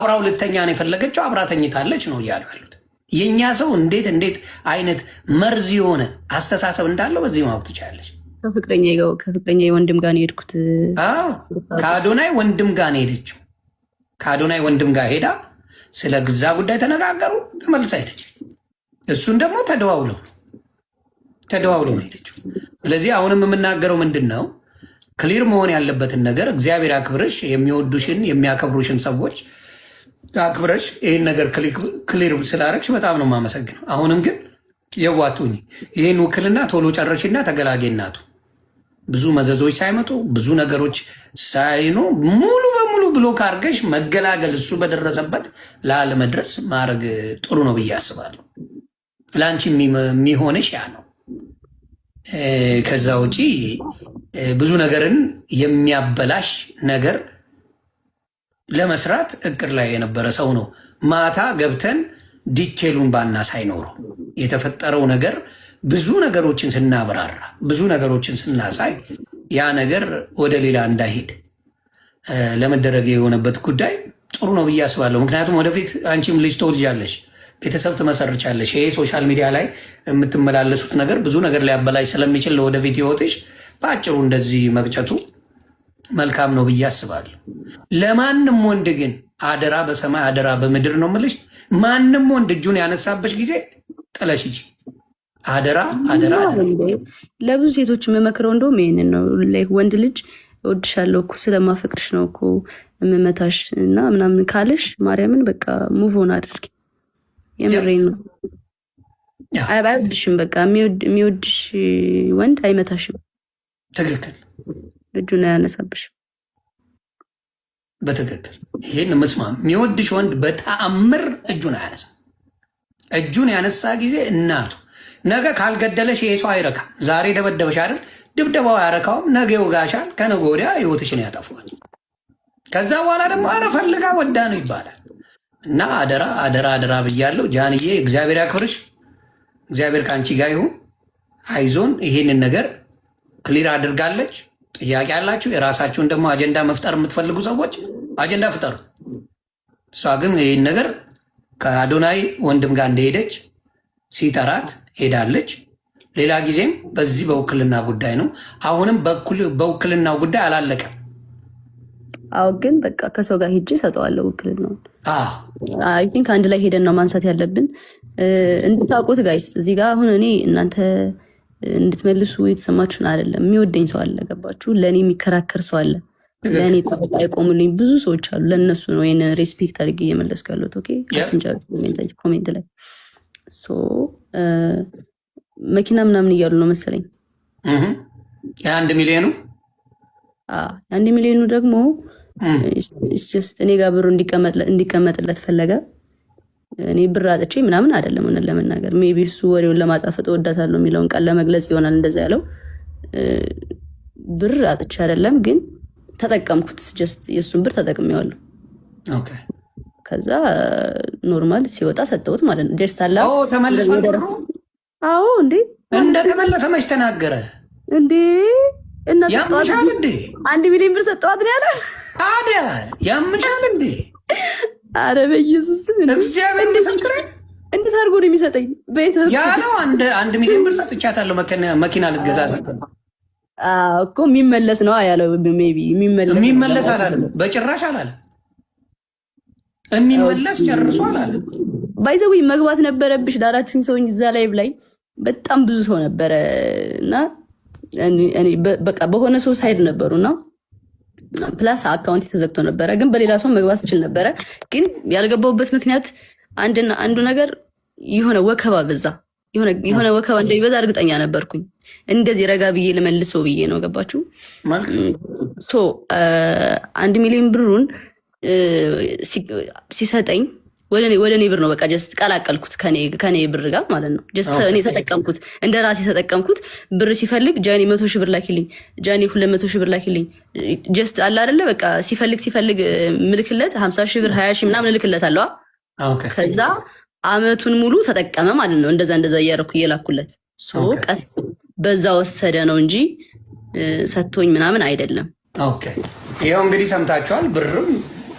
አብራው ልተኛ ነው የፈለገችው፣ አብራ ተኝታለች ነው እያሉ ያሉት። የእኛ ሰው እንዴት አይነት መርዝ የሆነ አስተሳሰብ እንዳለው በዚህ ማወቅ ትችላለች። ከፍቅረኛ ወንድም ጋር ነው የሄድኩት። ከአዶናይ ወንድም ጋር ነው የሄደችው። ከአዶናይ ወንድም ጋር ሄዳ ስለ ግዛ ጉዳይ ተነጋገሩ፣ ተመልሳ ሄደች። እሱን ደግሞ ተደዋውለው ነው ሄደችው። ስለዚህ አሁንም የምናገረው ምንድን ነው፣ ክሊር መሆን ያለበትን ነገር እግዚአብሔር አክብረሽ የሚወዱሽን የሚያከብሩሽን ሰዎች አክብረሽ ይህን ነገር ክሊር ስላረግሽ በጣም ነው የማመሰግነው። አሁንም ግን የዋቱኝ ይህን ውክልና ቶሎ ጨረሽና ተገላጌናቱ ብዙ መዘዞች ሳይመጡ ብዙ ነገሮች ሳይኑ ሙሉ በሙሉ ብሎክ አድርገሽ መገላገል እሱ በደረሰበት ላለመድረስ ማድረግ ጥሩ ነው ብዬ አስባለሁ። ለአንቺ የሚሆንሽ ያ ነው። ከዛ ውጪ ብዙ ነገርን የሚያበላሽ ነገር ለመስራት እቅድ ላይ የነበረ ሰው ነው። ማታ ገብተን ዲቴሉን ባና ሳይኖረው የተፈጠረው ነገር ብዙ ነገሮችን ስናብራራ ብዙ ነገሮችን ስናሳይ ያ ነገር ወደ ሌላ እንዳይሄድ ለመደረግ የሆነበት ጉዳይ ጥሩ ነው ብዬ አስባለሁ። ምክንያቱም ወደፊት አንቺም ልጅ ትወልጃለሽ፣ ቤተሰብ ትመሰርቻለሽ። ይሄ ሶሻል ሚዲያ ላይ የምትመላለሱት ነገር ብዙ ነገር ሊያበላሽ ስለሚችል ለወደፊት ህይወትሽ በአጭሩ እንደዚህ መቅጨቱ መልካም ነው ብዬ አስባለሁ። ለማንም ወንድ ግን አደራ በሰማይ አደራ በምድር ነው የምልሽ፣ ማንም ወንድ እጁን ያነሳበሽ ጊዜ ጥለሽ ሂጂ። አደራ አደራ። ለብዙ ሴቶች የምመክረው እንደውም ይሄንን ነው። ወንድ ልጅ እወድሻለሁ እኮ ስለማፈቅርሽ ነው እኮ የምመታሽ እና ምናምን ካለሽ ማርያምን በቃ ሙቭ ኦን አድርጊ። የምሬን ነው። አይወድሽም። በቃ የሚወድሽ ወንድ አይመታሽም። ትክክል። እጁን አያነሳብሽም። በትክክል ይሄን መስማ። የሚወድሽ ወንድ በተአምር እጁን አያነሳ። እጁን ያነሳ ጊዜ እናቱ ነገ ካልገደለሽ ይሄ ሰው አይረካም። ዛሬ ደበደበሽ አይደል? ድብደባው አያረካውም። ነገ ይወጋሻል። ከነገ ወዲያ ህይወትሽን ያጠፋል። ከዛ በኋላ ደግሞ አረ ፈልጋ ወዳ ነው ይባላል። እና አደራ አደራ አደራ ብያለሁ። ጃንዬ እግዚአብሔር ያክብርሽ። እግዚአብሔር ከአንቺ ጋር ይሁን። አይዞን። ይሄንን ነገር ክሊር አድርጋለች። ጥያቄ ያላችሁ የራሳችሁን ደግሞ አጀንዳ መፍጠር የምትፈልጉ ሰዎች አጀንዳ ፍጠሩ። እሷ ግን ይህን ነገር ከአዶናይ ወንድም ጋር እንደሄደች ሲጠራት ሄዳለች። ሌላ ጊዜም በዚህ በውክልና ጉዳይ ነው። አሁንም በውክልናው ጉዳይ አላለቀም። አዎ፣ ግን በቃ ከሰው ጋር ሄጄ ሰጠዋለሁ ውክልናውን። አይ ቲንክ አንድ ላይ ሄደን ነው ማንሳት ያለብን። እንድታውቁት ጋይስ፣ እዚህ ጋር አሁን እኔ እናንተ እንድትመልሱ የተሰማችሁን አይደለም። የሚወደኝ ሰው አለ፣ ገባችሁ? ለእኔ የሚከራከር ሰው አለ፣ ለእኔ ጠበቃ የቆሙልኝ ብዙ ሰዎች አሉ። ለእነሱ ነው ይህን ሬስፔክት አድርጌ እየመለስኩ ያለሁት። ኦኬ፣ ኮሜንት ላይ መኪና ምናምን እያሉ ነው መሰለኝ። የ1 ሚሊዮኑ የ1 ሚሊዮኑ ደግሞ እኔ ጋር ብሩ እንዲቀመጥለት ፈለገ። እኔ ብር አጥቼ ምናምን አይደለም። ሆነን ለመናገር ሜይ ቢ እሱ ወሬውን ለማጣፈጥ እወዳታለሁ የሚለውን ቃል ለመግለጽ ይሆናል እንደዛ ያለው። ብር አጥቼ አይደለም፣ ግን ተጠቀምኩት። ጀስት የእሱን ብር ተጠቅሜዋለሁ። ከዛ ኖርማል ሲወጣ ሰጠሁት ማለት ነው። ጀስት አላ ተመልሶ ብሩ። አዎ እንዴ እንደተመለሰ መች ተናገረ እንዴ? እና ያምሻል እንዴ? 1 ሚሊዮን ብር ሰጠዋት ነው ያለ። ታዲያ ያምሻል እንዴ? አረ በኢየሱስ እግዚአብሔር ምስክሬ። እንዴት አድርጎ ነው የሚሰጠኝ? ያለው 1 ሚሊዮን ብር ሰጥቻታለሁ መኪና ልትገዛ እኮ የሚመለስ ነው ያለው። ሜይ ቢ የሚመለስ አላለም፣ በጭራሽ አላለም። የሚመለስ ጨርሶ አላለም። ባይዘዊ መግባት ነበረብሽ ላላችሁኝ ሰውኝ እዛ ላይ በጣም ብዙ ሰው ነበረ እና በቃ በሆነ ሰው ሳይድ ነበሩና ፕላስ አካውንት ተዘግቶ ነበረ፣ ግን በሌላ ሰው መግባት ይችል ነበረ። ግን ያልገባውበት ምክንያት አንዱ ነገር የሆነ ወከባ በዛ፣ የሆነ ወከባ እንደሚበዛ እርግጠኛ ነበርኩኝ። እንደዚህ ረጋ ብዬ ልመልሰው ብዬ ነው። ገባችሁ? 1 ሚሊዮን ብሩን ሲሰጠኝ ወደ እኔ ብር ነው በቃ ጀስት ቀላቀልኩት ከኔ ብር ጋር ማለት ነው። ጀስት እኔ ተጠቀምኩት፣ እንደ ራሴ ተጠቀምኩት። ብር ሲፈልግ ጃኒ 100 ሺህ ብር ላኪልኝ፣ ጃኒ 200 ሺህ ብር ላኪልኝ። ጀስት አለ አይደለ በቃ ሲፈልግ ምልክለት 50 ሺህ ብር 20 ሺህ ምናምን ልክለት አለዋ። ከዛ አመቱን ሙሉ ተጠቀመ ማለት ነው። እንደዛ እያደረኩ እየላኩለት ቀስ በዛ ወሰደ ነው እንጂ ሰጥቶኝ ምናምን አይደለም። ኦኬ፣ ይኸው እንግዲህ ሰምታችኋል። ብርም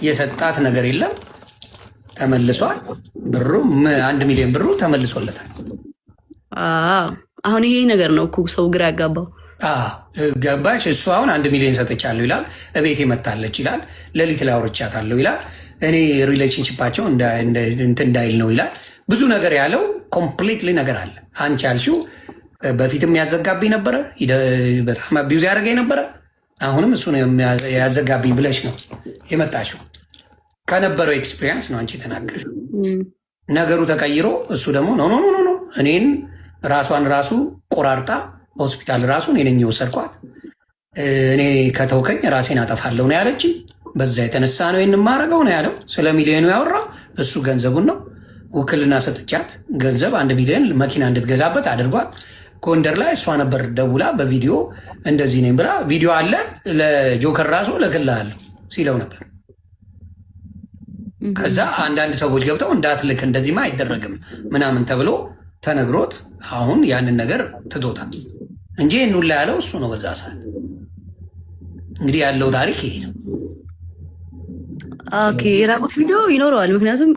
የሰጣት ነገር የለም። ተመልሷል። ብሩ 1 ሚሊዮን ብሩ ተመልሶለታል። አሁን ይሄ ነገር ነው እኮ ሰው ግራ ያጋባው። ገባሽ? እሱ አሁን 1 ሚሊዮን ሰጥቻለሁ ይላል። እቤቴ መታለች ይላል። ሌሊት ላይ አውርቻታለሁ ይላል። እኔ ሪሌሽንሽፓቸው እንትን እንዳይል ነው ይላል። ብዙ ነገር ያለው ኮምፕሊትሊ ነገር አለ። አንቺ ያልሽው በፊትም ያዘጋብኝ ነበረ፣ በጣም አቢዩዝ ያደረገኝ ነበረ። አሁንም እሱ ያዘጋብኝ ብለሽ ነው የመጣሽው። ከነበረው ኤክስፒሪየንስ ነው አንቺ የተናገርሽ። ነገሩ ተቀይሮ እሱ ደግሞ ኖ ኖ ኖ ኖ እኔን ራሷን ራሱ ቆራርጣ ሆስፒታል ራሱ እኔ ነኝ የወሰድኳት፣ እኔ ከተውከኝ ራሴን አጠፋለሁ ነው ያለች። በዛ የተነሳ ነው ይህን የማደርገው ነው ያለው። ስለ ሚሊዮኑ ያወራው እሱ ገንዘቡን ነው። ውክልና ሰጥቻት ገንዘብ 1 ሚሊዮን መኪና እንድትገዛበት አድርጓል። ጎንደር ላይ እሷ ነበር ደውላ በቪዲዮ እንደዚህ ነኝ ብላ ቪዲዮ አለ ለጆከር ራሱ እልክልሃለሁ ሲለው ነበር። ከዛ አንዳንድ ሰዎች ገብተው እንዳትልክ እንደዚህማ አይደረግም ምናምን ተብሎ ተነግሮት አሁን ያንን ነገር ትቶታል እንጂ ይህን ሁላ ያለው እሱ ነው በዛ ሰዓት። እንግዲህ ያለው ታሪክ ይሄ ነው። ኦኬ የራቁት ቪዲዮ ይኖረዋል። ምክንያቱም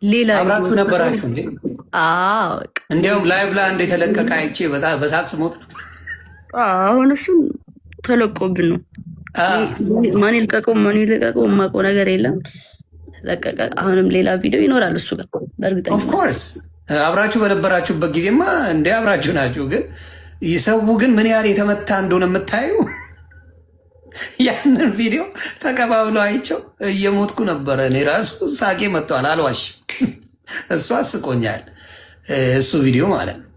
ሌላ አብራችሁ ነበራችሁ እንዴ? እንዲያውም ላይቭ ላይ አንድ የተለቀቀ አይቼ በሳቅ ስሞት ነበር። አሁን እሱን ተለቆብን ነው ማን ይልቀቀው ማን ይልቀቀው የማውቀው ነገር የለም። ለቀቀ። አሁንም ሌላ ቪዲዮ ይኖራል እሱ ጋር በእርግጠኛ ኦፍኮርስ አብራችሁ በነበራችሁበት ጊዜማ እንደ አብራችሁ ናችሁ። ግን ይሰው ግን ምን ያህል የተመታ እንደሆነ የምታዩ ያንን ቪዲዮ ተቀባብሎ አይቸው እየሞትኩ ነበረ። እኔ ራሱ ሳቄ መጥተዋል፣ አልዋሽ። እሱ አስቆኛል እሱ ቪዲዮ ማለት ነው።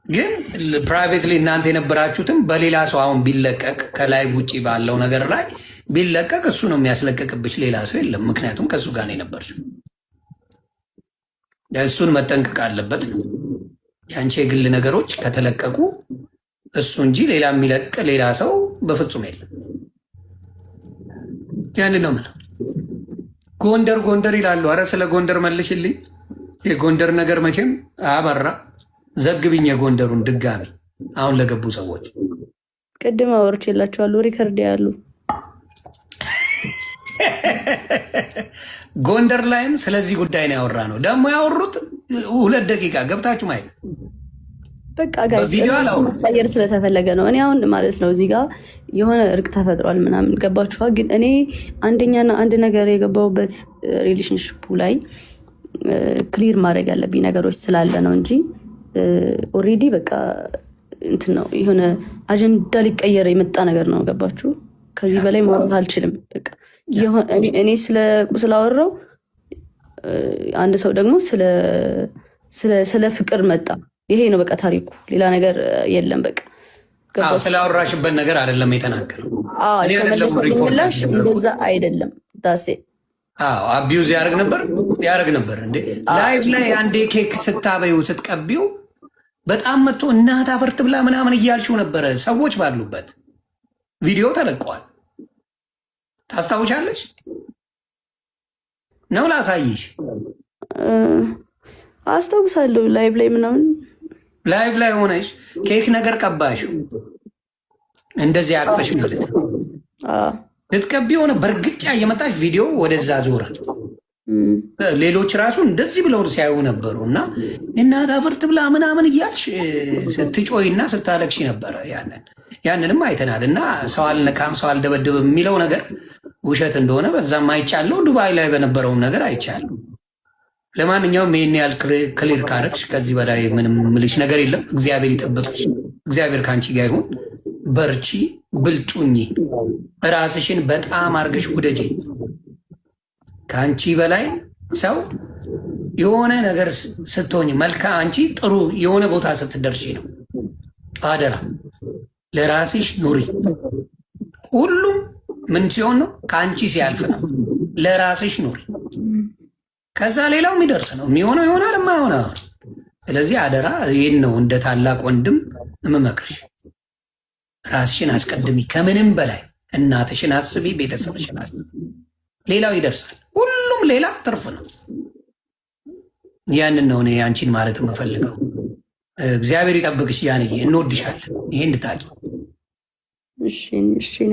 ግን ፕራይቬትሊ እናንተ የነበራችሁትም በሌላ ሰው አሁን ቢለቀቅ ከላይቭ ውጭ ባለው ነገር ላይ ቢለቀቅ እሱ ነው የሚያስለቀቅብሽ፣ ሌላ ሰው የለም። ምክንያቱም ከእሱ ጋር ነው የነበርሽው። እሱን መጠንቀቅ አለበት ነው። የአንቺ የግል ነገሮች ከተለቀቁ እሱ እንጂ ሌላ የሚለቅ ሌላ ሰው በፍጹም የለም። ያንን ነው የምለው። ጎንደር ጎንደር ይላሉ። አረ ስለ ጎንደር መልሽልኝ። የጎንደር ነገር መቼም አበራ። ዘግብኝ የጎንደሩን ድጋሚ አሁን ለገቡ ሰዎች ቅድም አወርቼላችኋለሁ። ሪከርድ ያሉ ጎንደር ላይም ስለዚህ ጉዳይ ነው ያወራ ነው። ደግሞ ያወሩት 2 ደቂቃ ገብታችሁ ማየት በቃ ጋር ስለተፈለገ ነው። እኔ አሁን ማለት ነው እዚህ ጋር የሆነ እርቅ ተፈጥሯል ምናምን ገባችኋል። ግን እኔ አንደኛና አንድ ነገር የገባሁበት ሪሌሽንሽፑ ላይ ክሊር ማድረግ ያለብኝ ነገሮች ስላለ ነው እንጂ ኦልሬዲ በቃ እንትን ነው የሆነ አጀንዳ ሊቀየር የመጣ ነገር ነው። ገባችሁ? ከዚህ በላይ ማውራት አልችልም። በቃ እኔ ስላወራው አንድ ሰው ደግሞ ስለ ፍቅር መጣ። ይሄ ነው በቃ ታሪኩ። ሌላ ነገር የለም። በቃ ስላወራሽበት ነገር አይደለም የተናገረው። እንደዛ አይደለም ዳሴ አቢዩዝ ያደርግ ነበር እንዴ ላይቭ ላይ አንዴ ኬክ ስታበዩ ስትቀቢው በጣም መጥቶ እናት አፈርት ብላ ምናምን እያልሽው ነበረ። ሰዎች ባሉበት ቪዲዮ ተለቀዋል። ታስታውሻለሽ ነው? ላሳይሽ። አስታውሳለሁ። ላይቭ ላይ ምናምን ላይቭ ላይ ሆነሽ ኬክ ነገር ቀባሽው እንደዚህ አቅፈሽ ማለት ነው። ልትቀቢ ሆነ በእርግጫ እየመጣች ቪዲዮ ወደዛ ዞራት። ሌሎች ራሱ እንደዚህ ብለው ሲያዩ ነበሩ። እና እናት አፈርት ብላ ምናምን እያልሽ ስትጮይና ስታለቅሽ ነበረ። ያንንም አይተናል። እና ሰው አልነካም ሰው አልደበደብም የሚለው ነገር ውሸት እንደሆነ በዛም አይቻለሁ። ዱባይ ላይ በነበረውም ነገር አይቻለሁ። ለማንኛውም ይህን ያህል ክሊር ካረግሽ ከዚህ በላይ ምንም ምልሽ ነገር የለም። እግዚአብሔር ይጠብቅሽ። እግዚአብሔር ከአንቺ ጋር ይሁን። በርቺ፣ ብልጡኝ፣ ራስሽን በጣም አርገሽ ውደጂ። ከአንቺ በላይ ሰው የሆነ ነገር ስትሆኝ አንቺ ጥሩ የሆነ ቦታ ስትደርሺ ነው። አደራ ለራስሽ ኑሪ። ሁሉም ምን ሲሆን ነው? ከአንቺ ሲያልፍ ነው። ለራስሽ ኑሪ። ከዛ ሌላው የሚደርስ ነው። የሚሆነው ይሆናል፣ የማይሆነው። ስለዚህ አደራ ይህን ነው እንደ ታላቅ ወንድም የምመክርሽ። ራስሽን አስቀድሚ። ከምንም በላይ እናትሽን አስቢ፣ ቤተሰብሽን አስቢ። ሌላው ይደርሳል። ሁሉም ሌላ ትርፍ ነው። ያንን ነው እኔ አንቺን ማለት የምፈልገው። እግዚአብሔር ይጠብቅሽ። ያንዬ እንወድሻለን። ይሄ እንድታቂ። እሺ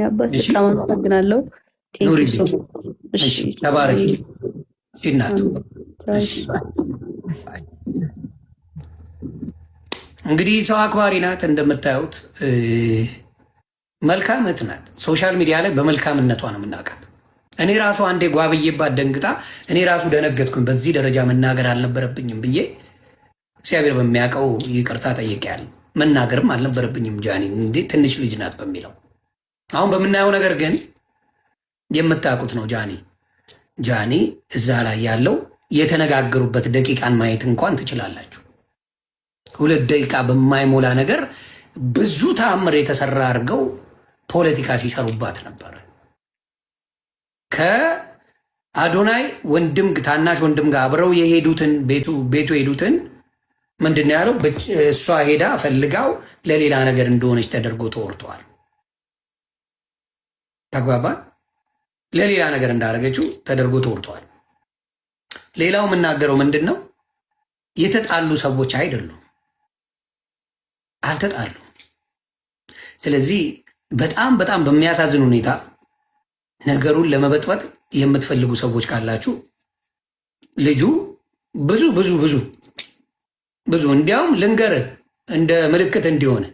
አባት በጣም አመሰግናለሁ። ኑሪ፣ ተባረኪ። እናቱ እንግዲህ ሰው አክባሪ ናት እንደምታዩት፣ መልካም እህት ናት። ሶሻል ሚዲያ ላይ በመልካምነቷ ነው የምናውቃት። እኔ ራሱ አንዴ ጓብዬባት ደንግጣ እኔ ራሱ ደነገጥኩኝ። በዚህ ደረጃ መናገር አልነበረብኝም ብዬ እግዚአብሔር በሚያውቀው ይቅርታ ጠይቄያለሁ። መናገርም አልነበረብኝም ጃኒ እንዴት ትንሽ ልጅ ናት በሚለው። አሁን በምናየው ነገር ግን የምታውቁት ነው። ጃኒ እዛ ላይ ያለው የተነጋገሩበት ደቂቃን ማየት እንኳን ትችላላችሁ። 2 ደቂቃ በማይሞላ ነገር ብዙ ተአምር የተሰራ አድርገው ፖለቲካ ሲሰሩባት ነበር። ከአዶናይ ወንድም ታናሽ ወንድም ጋር አብረው የሄዱትን ቤቱ የሄዱትን ምንድን ነው ያለው? እሷ ሄዳ ፈልጋው ለሌላ ነገር እንደሆነች ተደርጎ ተወርተዋል። ተግባባ? ለሌላ ነገር እንዳደረገችው ተደርጎ ተወርተዋል። ሌላው የምናገረው ምንድን ነው? የተጣሉ ሰዎች አይደሉም፣ አልተጣሉ። ስለዚህ በጣም በጣም በሚያሳዝን ሁኔታ ነገሩን ለመበጥበጥ የምትፈልጉ ሰዎች ካላችሁ ልጁ ብዙ ብዙ ብዙ ብዙ እንዲያውም ልንገርህ እንደ ምልክት እንዲሆነ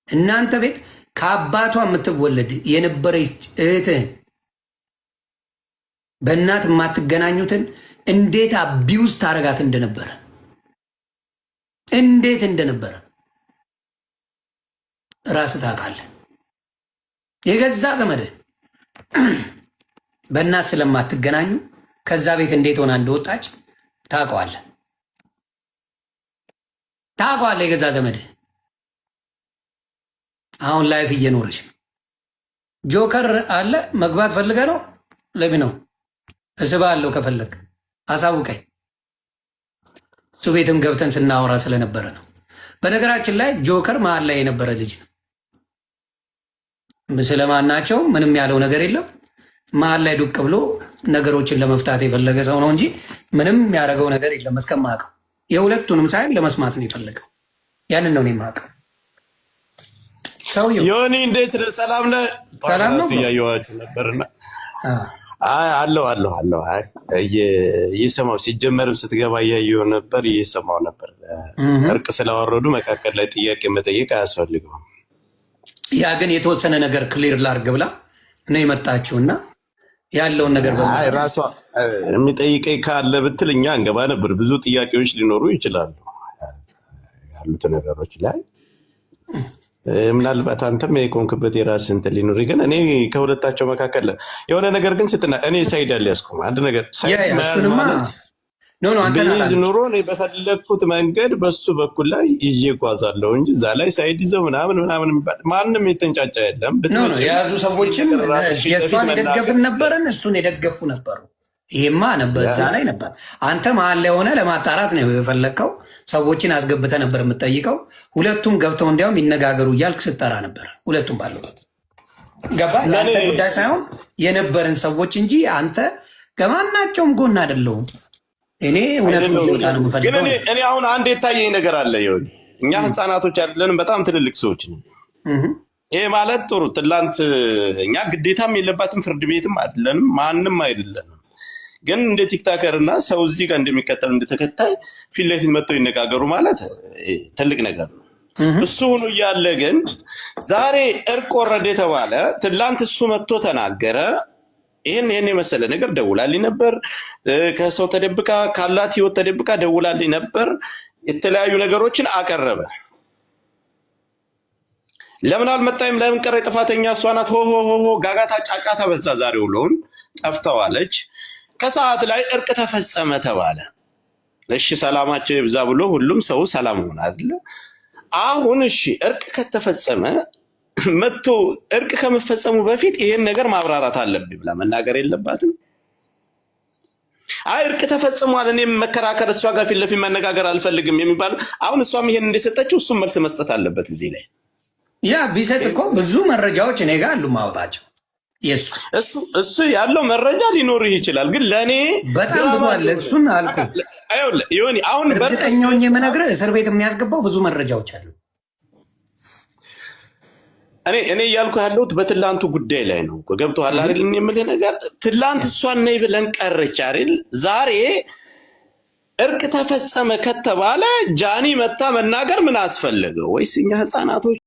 እናንተ ቤት ከአባቷ የምትወለድ የነበረች እህትህን በእናት የማትገናኙትን እንዴት አቢውዝ ታረጋት እንደነበረ ራስህ ታውቃለህ። የገዛ ዘመድህ በእናት ስለማትገናኙ ከዛ ቤት እንዴት ሆና እንደወጣች ታውቀዋለህ። የገዛ ዘመድህ አሁን ላይፍ እየኖረች ነው። ጆከር አለ መግባት ፈልገህ ነው? ለቢ ነው እስብሃለሁ፣ ከፈለግ አሳውቀኝ። እሱ ቤትም ገብተን ስናወራ ስለነበረ ነው። በነገራችን ላይ ጆከር መሀል ላይ የነበረ ልጅ ነው። ስለማናቸው ምንም ያለው ነገር የለም። መሀል ላይ ዱቅ ብሎ ነገሮችን ለመፍታት የፈለገ ሰው ነው እንጂ ምንም ያደረገው ነገር የለም። እስከማውቀው የሁለቱንም ሳይል ለመስማት ነው የፈለገው። ያንን ነው የማውቀው። ሰውዬው ዮኒ እንዴት ነህ? ሰላም ነህ? ሰላም ነው። እያየኋችሁ ነበርና አለው እየሰማሁ ሲጀመርም ስትገባ እያየሁ ነበር፣ እየሰማሁ ነበር። እርቅ ስላወረዱ መካከል ላይ ጥያቄ መጠየቅ አያስፈልገውም። ያ ግን የተወሰነ ነገር ክሊር ላርግ ብላ ነው የመጣችውና ያለውን ነገር ራሷ የሚጠይቀኝ ካለ ብትል እኛ እንገባ ነበር። ብዙ ጥያቄዎች ሊኖሩ ይችላሉ ያሉት ነገሮች ላይ ምናልባት አንተም የቆንክበት የራስህ እንትን ሊኖር፣ ግን እኔ ከሁለታቸው መካከል የሆነ ነገር ግን ስትና እኔ ሳይድ ያልያዝኩም አንድ ነገር ቢይዝ ኑሮ እኔ በፈለግኩት መንገድ በሱ በኩል ላይ ይዤ እጓዛለሁ እንጂ እዛ ላይ ሳይድ ይዘው ምናምን ማንም የተንጫጫ የለም። የያዙ ሰዎችም የእሷን የደገፍን ነበርን፣ እሱን የደገፉ ነበሩ። ይሄማ ነበር እዛ ላይ ነበር። አንተ መሀል ላይ ሆነ ለማጣራት ነው የፈለግከው። ሰዎችን አስገብተህ ነበር የምትጠይቀው። ሁለቱም ገብተው እንዲያውም ይነጋገሩ እያልክ ስትጠራ ነበር። ሁለቱም ባሉበት ገባ። የአንተ ጉዳይ ሳይሆን የነበርን ሰዎች እንጂ አንተ ከማናቸውም ጎን አይደለሁም። እኔ እውነቱን ሊወጣ ነው የምፈልገው። እኔ አሁን አንድ የታየኝ ነገር አለ። እኛ ህፃናቶች አይደለንም፣ በጣም ትልልቅ ሰዎች ነው። ይሄ ማለት ጥሩ ትላንት እኛ ግዴታም የለባትም፣ ፍርድ ቤትም አይደለንም፣ ማንም አይደለንም። ግን እንደ ቲክታከር እና ሰው እዚህ ጋር እንደሚከተል እንደተከታይ ፊት ለፊት መጥተው ይነጋገሩ ማለት ትልቅ ነገር ነው። እሱ ሆኖ እያለ ግን ዛሬ እርቅ ወረደ የተባለ ትላንት እሱ መጥቶ ተናገረ። ይህን የመሰለ ነገር ደውላልኝ ነበር። ከሰው ተደብቃ ካላት ህይወት ተደብቃ ደውላልኝ ነበር። የተለያዩ ነገሮችን አቀረበ። ለምን አልመጣይም? ለምን ቀረ? ጥፋተኛ እሷ ናት። ሆ ጋጋታ ጫጫታ በዛ። ዛሬ ውሎውን ጠፍተዋለች። ከሰዓት ላይ እርቅ ተፈጸመ ተባለ። እሺ ሰላማቸው ይብዛ ብሎ ሁሉም ሰው ሰላም ሆነ አይደለ? አሁን እሺ እርቅ ከተፈጸመ መጥቶ እርቅ ከመፈጸሙ በፊት ይሄን ነገር ማብራራት አለብኝ ብላ መናገር የለባትም? አይ እርቅ ተፈጽሟል፣ እኔም መከራከር እሷ ጋር ፊት ለፊት መነጋገር አልፈልግም የሚባል አሁን እሷም ይሄን እንደሰጠችው እሱም መልስ መስጠት አለበት እዚህ ላይ። ያ ቢሰጥ እኮ ብዙ መረጃዎች እኔ ጋር አሉ ማውጣቸው። እሱ ያለው መረጃ ሊኖርህ ይችላል፣ ግን ለእኔ በጣም ብዙ አለ። እሱን አልኩህ። አሁን እርግጠኛውን የምነግርህ እስር ቤት የሚያስገባው ብዙ መረጃዎች አሉ። እኔ እያልኩ ያለሁት በትላንቱ ጉዳይ ላይ ነው። ገብቶሃል አይደል? የምልህ ነገር ትላንት እሷን ነይ ብለን ቀረች አይደል? ዛሬ እርቅ ተፈጸመ ከተባለ ጃኒ መታ መናገር ምን አስፈለገው? ወይስ እኛ ህፃናቶች